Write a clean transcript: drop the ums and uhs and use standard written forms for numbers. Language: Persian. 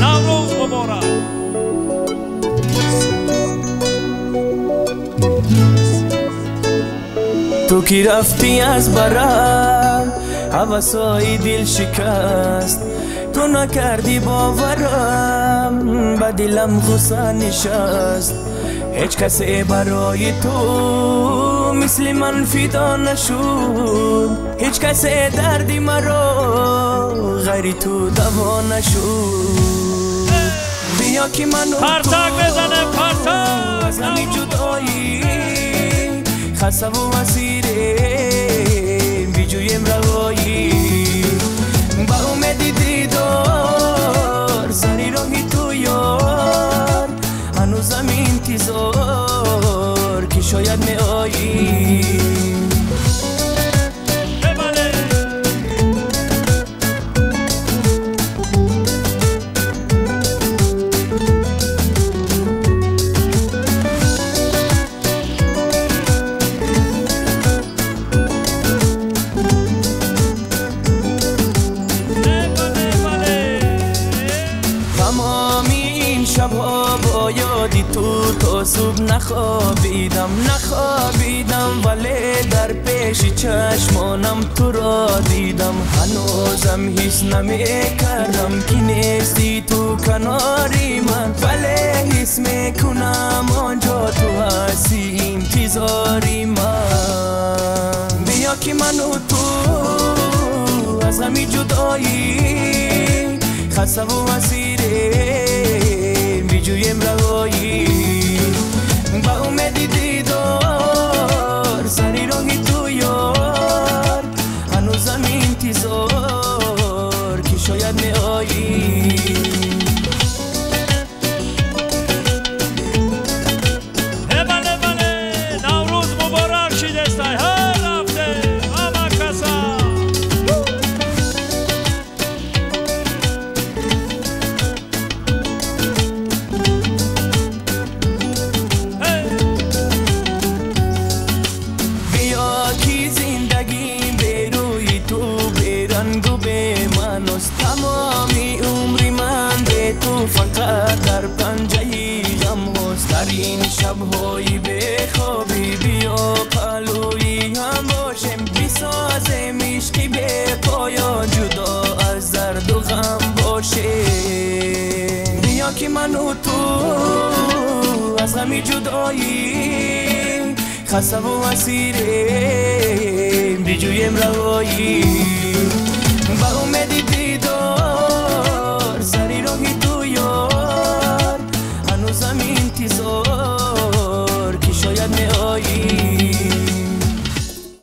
نوروز مبارک. تو کی رفتی از برم هوسای دل شکست، تو نکردی باورم با دلم غصه نشست. هیچ کسی برای تو مثل من فدا نشد، هیچ کسی دردی مرا غیر تو دوا نشد. بیا که منو پرتک بزنه پرتک از همین جدایی خسته و اسیره بیجویم روایی، با امید دیدار سری راهی تو یار، هنوزم انتظار که شاید می آیی. شبها با یادی تو تا صبح نخوابیدم ولی در پیش چشمانم تو را دیدم. هنوزم حس نمی کردم که نیستی تو کناری من، ولی حس میکنم آنجا تو هستی انتظاری من. بیا که من و تو از همی جدایی خسته و اسیره بیجویم روایی، با امید دیدار سری راهی تو یار، هنوزم انتظار که شاید می آیی. نوروز مبارک شیدسته هر هفته همه کسا. تمامی عمری من به تو فقط در پنجه غم هست. در این شبهای بخوابی بیا پلوی هم باشم، بسازم عشقی به پایان جدا از درد و غم باشه. بیا که من و تو از غمی جدایی خسته و اسیره بیجویم روایی، با امید دیدار سری راهی تو یار، هنوزم انتظار که شاید می آیی.